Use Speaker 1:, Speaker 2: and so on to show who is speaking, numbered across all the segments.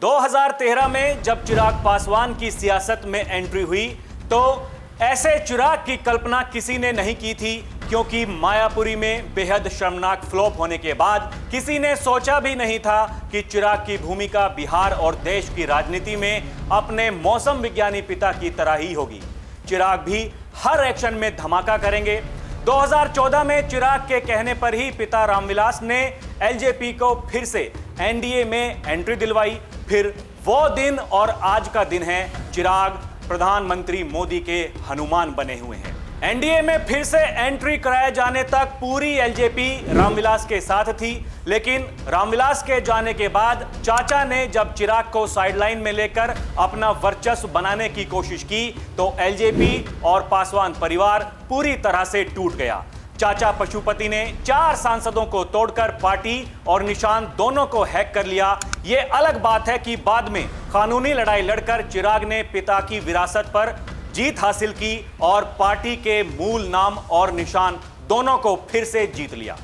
Speaker 1: 2013 में जब चिराग पासवान की सियासत में एंट्री हुई तो ऐसे चिराग की कल्पना किसी ने नहीं की थी, क्योंकि मायापुरी में बेहद शर्मनाक फ्लॉप होने के बाद किसी ने सोचा भी नहीं था कि चिराग की भूमिका बिहार और देश की राजनीति में अपने मौसम विज्ञानी पिता की तरह ही होगी। चिराग भी हर एक्शन में धमाका करेंगे। 2014 में चिराग के कहने पर ही पिता रामविलास ने एलजेपी को फिर से एनडीए में एंट्री दिलवाई। फिर वो दिन और आज का दिन है, चिराग प्रधानमंत्री मोदी के हनुमान बने हुए हैं। एनडीए में फिर से एंट्री कराए जाने तक पूरी एलजेपी रामविलास के साथ थी, लेकिन रामविलास के जाने के बाद चाचा ने जब चिराग को साइडलाइन में लेकर अपना वर्चस्व बनाने की कोशिश की तो एलजेपी और पासवान परिवार पूरी तरह से टूट गया। चाचा पशुपति ने 4 सांसदों को तोड़कर पार्टी और निशान दोनों को हैक कर लिया। ये अलग बात है कि बाद में कानूनी लड़ाई लड़कर चिराग ने पिता की विरासत पर जीत हासिल की और पार्टी के मूल नाम और निशान दोनों को फिर से जीत लिया।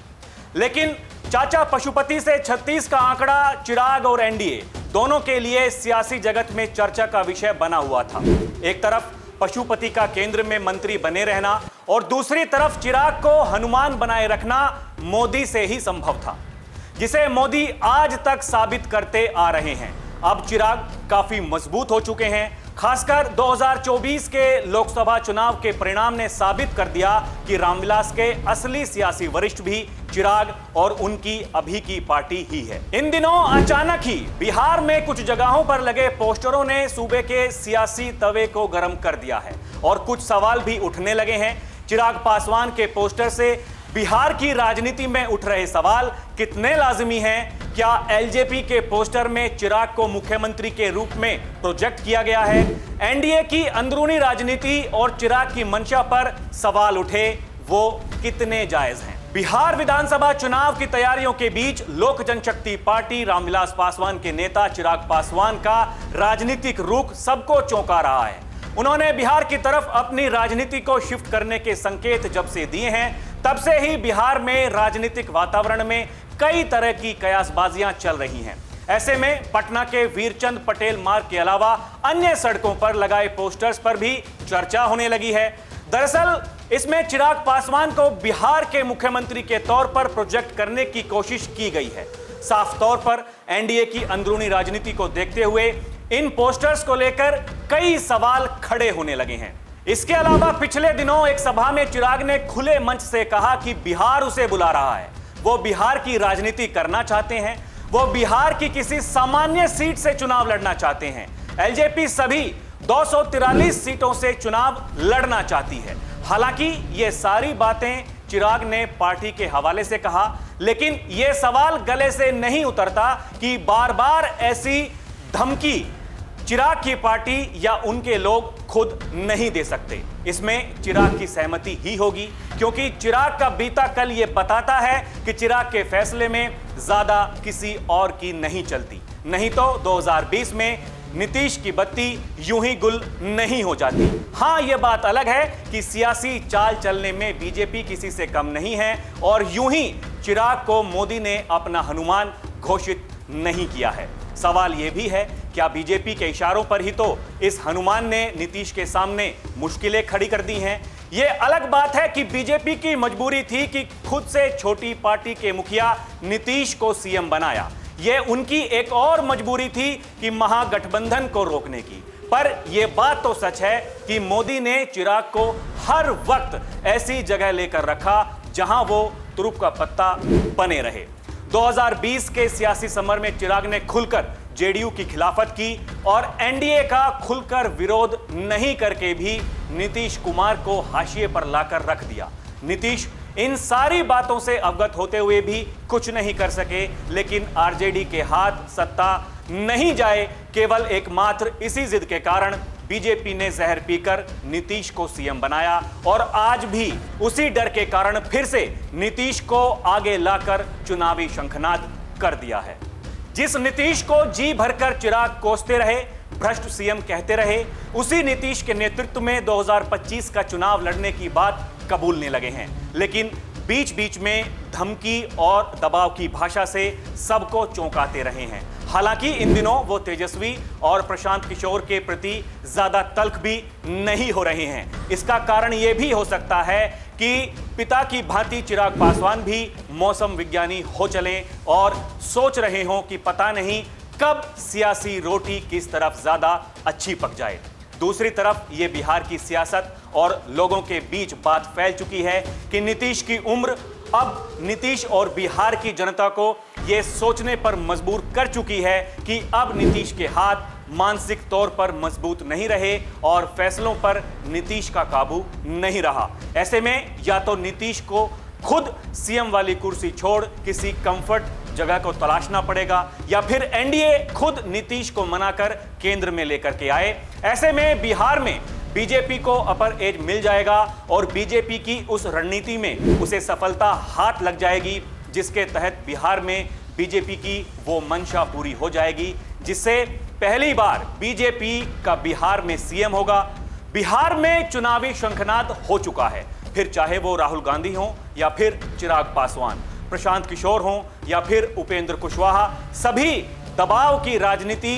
Speaker 1: लेकिन चाचा पशुपति से 36 का आंकड़ा चिराग और एनडीए दोनों के लिए सियासी जगत में चर्चा का विषय बना हुआ था। एक तरफ पशुपति का केंद्र में मंत्री बने रहना और दूसरी तरफ चिराग को हनुमान बनाए रखना मोदी से ही संभव था, जिसे मोदी आज तक साबित करते आ रहे हैं। अब चिराग काफी मजबूत हो चुके हैं। खासकर 2024 के लोकसभा चुनाव के परिणाम ने साबित कर दिया कि रामविलास के असली सियासी वरिष्ठ भी चिराग और उनकी अभी की पार्टी ही है। इन दिनों अचानक ही बिहार में कुछ जगहों पर लगे पोस्टरों ने सूबे के सियासी तवे को गर्म कर दिया है और कुछ सवाल भी उठने लगे हैं। चिराग पासवान के पोस्टर से बिहार की राजनीति में उठ रहे सवाल कितने लाजिमी हैं? क्या एलजेपी के पोस्टर में चिराग को मुख्यमंत्री के रूप में प्रोजेक्ट किया गया है? एनडीए की अंदरूनी राजनीति और चिराग की मंशा पर सवाल उठे, वो कितने जायज हैं? बिहार विधानसभा चुनाव की तैयारियों के बीच लोक जनशक्ति पार्टी रामविलास पासवान के नेता चिराग पासवान का राजनीतिक रुख सबको चौंका रहा है। उन्होंने बिहार की तरफ अपनी राजनीति को शिफ्ट करने के संकेत जब से दिए हैं, तब से ही बिहार में राजनीतिक वातावरण में कई तरह की कयासबाजियां चल रही हैं। ऐसे में पटना के वीरचंद पटेल मार्ग के अलावा अन्य सड़कों पर लगाए पोस्टर्स पर भी चर्चा होने लगी है। दरअसल इसमें चिराग पासवान को बिहार के मुख्यमंत्री के तौर पर प्रोजेक्ट करने की कोशिश की गई है। साफ तौर पर एनडीए की अंदरूनी राजनीति को देखते हुए इन पोस्टर्स को लेकर कई सवाल खड़े होने लगे हैं। इसके अलावा पिछले दिनों एक सभा में चिराग ने खुले मंच से कहा कि बिहार उसे बुला रहा है, वो बिहार की राजनीति करना चाहते हैं, वो बिहार की किसी सामान्य सीट से चुनाव लड़ना चाहते हैं। एलजेपी सभी 243 सीटों से चुनाव लड़ना चाहती है। हालांकि ये सारी बातें चिराग ने पार्टी के हवाले से कहा, लेकिन यह सवाल गले से नहीं उतरता कि बार बार ऐसी धमकी चिराग की पार्टी या उनके लोग खुद नहीं दे सकते। इसमें चिराग की सहमति ही होगी, क्योंकि चिराग का बीता कल यह बताता है कि चिराग के फैसले में ज्यादा किसी और की नहीं चलती। नहीं तो 2020 में नीतीश की बत्ती यूं ही गुल नहीं हो जाती। हां, यह बात अलग है कि सियासी चाल चलने में बीजेपी किसी से कम नहीं है और यूं ही चिराग को मोदी ने अपना हनुमान घोषित नहीं किया है। सवाल यह भी है, क्या बीजेपी के इशारों पर ही तो इस हनुमान ने नीतीश के सामने मुश्किलें खड़ी कर दी हैं? यह अलग बात है कि बीजेपी की मजबूरी थी कि खुद से छोटी पार्टी के मुखिया नीतीश को सीएम बनाया। यह उनकी एक और मजबूरी थी कि महागठबंधन को रोकने की। पर यह बात तो सच है कि मोदी ने चिराग को हर वक्त ऐसी जगह लेकर रखा जहां वो तुरुप का पत्ता बने रहे। 2020 के सियासी समर में चिराग ने खुलकर जेडीयू की खिलाफत की और एनडीए का खुलकर विरोध नहीं करके भी नीतीश कुमार को हाशिए पर लाकर रख दिया। नीतीश इन सारी बातों से अवगत होते हुए भी कुछ नहीं कर सके, लेकिन आरजेडी के हाथ सत्ता नहीं जाए, केवल एकमात्र इसी जिद के कारण बीजेपी ने जहर पीकर नीतीश को सीएम बनाया और आज भी उसी डर के कारण फिर से नीतीश को आगे लाकर चुनावी शंखनाद कर दिया है। जिस नीतीश को जी भरकर चिराग कोसते रहे, भ्रष्ट सीएम कहते रहे, उसी नीतीश के नेतृत्व में 2025 का चुनाव लड़ने की बात कबूलने लगे हैं। लेकिन बीच बीच में धमकी और दबाव की भाषा से सबको चौंकाते रहे हैं। हालांकि इन दिनों वो तेजस्वी और प्रशांत किशोर के प्रति ज्यादा तल्ख भी नहीं हो रहे हैं। इसका कारण यह भी हो सकता है कि पिता की भांति चिराग पासवान भी मौसम विज्ञानी हो चलें और सोच रहे हों कि पता नहीं कब सियासी रोटी किस तरफ ज्यादा अच्छी पक जाए। दूसरी तरफ ये बिहार की सियासत और लोगों के बीच बात फैल चुकी है कि नीतीश की उम्र अब नीतीश और बिहार की जनता को यह सोचने पर मजबूर कर चुकी है कि अब नीतीश के हाथ मानसिक तौर पर मजबूत नहीं रहे और फैसलों पर नीतीश का काबू नहीं रहा। ऐसे में या तो नीतीश को खुद सीएम वाली कुर्सी छोड़ किसी कंफर्ट जगह को तलाशना पड़ेगा या फिर एनडीए खुद नीतीश को मनाकर केंद्र में लेकर के आए। ऐसे में बिहार में बीजेपी को अपर एज मिल जाएगा और बीजेपी की उस रणनीति में उसे सफलता हाथ लग जाएगी जिसके तहत बिहार में बीजेपी की वो मंशा पूरी हो जाएगी जिससे पहली बार बीजेपी का बिहार में सीएम होगा। बिहार में चुनावी शंखनाद हो चुका है, फिर चाहे वो राहुल गांधी हो या फिर चिराग पासवान, प्रशांत किशोर हो या फिर उपेंद्र कुशवाहा, सभी दबाव की राजनीति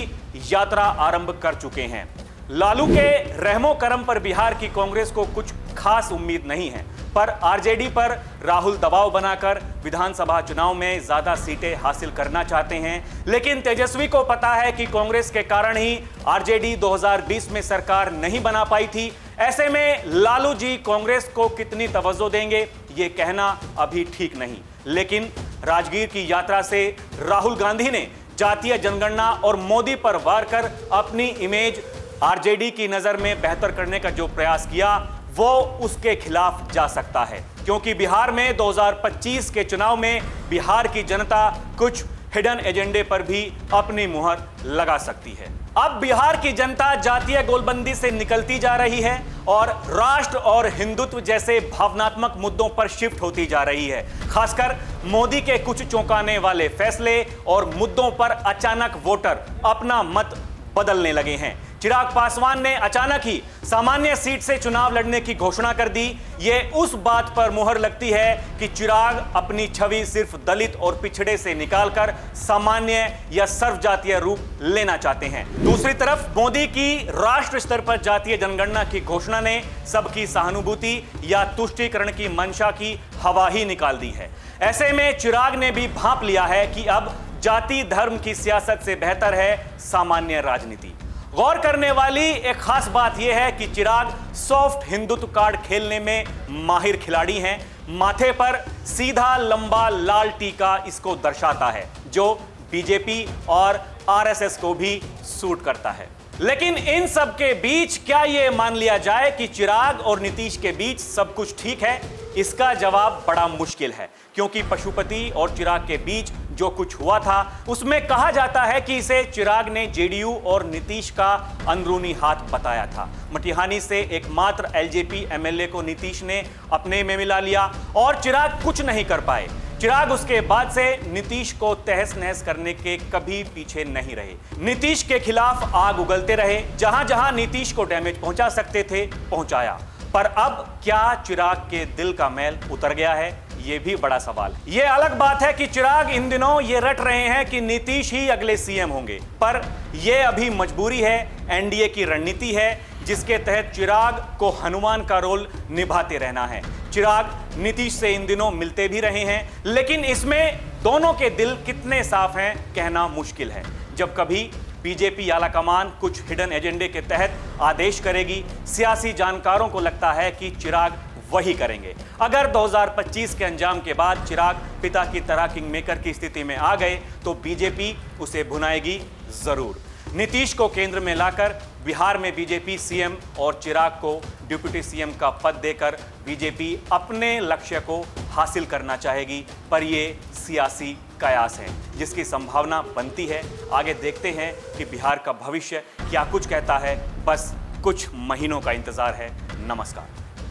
Speaker 1: यात्रा आरंभ कर चुके हैं। लालू के रहमो करम पर बिहार की कांग्रेस को कुछ खास उम्मीद नहीं है, पर आरजेडी पर राहुल दबाव बनाकर विधानसभा चुनाव में ज्यादा सीटें हासिल करना चाहते हैं। लेकिन तेजस्वी को पता है कि कांग्रेस के कारण ही आरजेडी 2020 में सरकार नहीं बना पाई थी। ऐसे में लालू जी कांग्रेस को कितनी तवज्जो देंगे ये कहना अभी ठीक नहीं। लेकिन राजगीर की यात्रा से राहुल गांधी ने जातीय जनगणना और मोदी पर वार कर अपनी इमेज आरजेडी की नजर में बेहतर करने का जो प्रयास किया वो उसके खिलाफ जा सकता है, क्योंकि बिहार में 2025 के चुनाव में बिहार की जनता कुछ हिडन एजेंडे पर भी अपनी मुहर लगा सकती है। अब बिहार की जनता जातीय गोलबंदी से निकलती जा रही है और राष्ट्र और हिंदुत्व जैसे भावनात्मक मुद्दों पर शिफ्ट होती जा रही है। खासकर मोदी के कुछ चौंकाने वाले फैसले और मुद्दों पर अचानक वोटर अपना मत बदलने लगे हैं। चिराग पासवान ने अचानक ही सामान्य सीट से चुनाव लड़ने की घोषणा कर दी। ये उस बात पर मुहर लगती है कि चिराग अपनी छवि सिर्फ दलित और पिछड़े से निकालकर सामान्य या सर्वजातीय रूप लेना चाहते हैं। दूसरी तरफ मोदी की राष्ट्र स्तर पर जातीय जनगणना की घोषणा ने सबकी सहानुभूति या तुष्टीकरण की मंशा की हवा ही निकाल दी है। ऐसे में चिराग ने भी भांप लिया है कि अब जाति धर्म की सियासत से बेहतर है सामान्य राजनीति। गौर करने वाली एक खास बात यह है कि चिराग सॉफ्ट हिंदुत्व कार्ड खेलने में माहिर खिलाड़ी हैं। माथे पर सीधा लंबा लाल टीका इसको दर्शाता है जो बीजेपी और आरएसएस को भी सूट करता है। लेकिन इन सब के बीच क्या यह मान लिया जाए कि चिराग और नीतीश के बीच सब कुछ ठीक है? इसका जवाब बड़ा मुश्किल है, क्योंकि पशुपति और चिराग के बीच जो कुछ हुआ था उसमें कहा जाता है कि इसे चिराग ने जेडीयू और नीतीश का अंदरूनी हाथ बताया था। मटिहानी से एकमात्र एलजेपी एमएलए को नीतीश ने अपने में मिला लिया और चिराग कुछ नहीं कर पाए। चिराग उसके बाद से नीतीश को तहस नहस करने के कभी पीछे नहीं रहे। नीतीश के खिलाफ आग उगलते रहे, जहां जहां नीतीश को डैमेज पहुंचा सकते थे पहुंचाया। पर अब क्या चिराग के दिल का मैल उतर गया है? ये भी बड़ा सवाल है। ये अलग बात है कि चिराग इन दिनों ये रट रहे हैं कि नीतीश ही अगले सीएम होंगे, पर यह अभी मजबूरी है, एनडीए की रणनीति है जिसके तहत चिराग को हनुमान का रोल निभाते रहना है। चिराग नीतीश से इन दिनों मिलते भी रहे हैं, लेकिन इसमें दोनों के दिल कितने साफ हैं कहना मुश्किल है। जब कभी बीजेपी आलाकमान कुछ हिडन एजेंडे के तहत आदेश करेगी, सियासी जानकारों को लगता है कि चिराग वही करेंगे। अगर 2025 के अंजाम के बाद चिराग पिता की तरह किंग मेकर की स्थिति में आ गए तो बीजेपी उसे भुनाएगी जरूर। नीतीश को केंद्र में लाकर बिहार में बीजेपी सीएम और चिराग को डिप्टी सीएम का पद देकर बीजेपी अपने लक्ष्य को हासिल करना चाहेगी, पर ये सियासी कयास है जिसकी संभावना बनती है। आगे देखते हैं कि बिहार का भविष्य क्या कुछ कहता है। बस कुछ महीनों का इंतजार है। नमस्कार।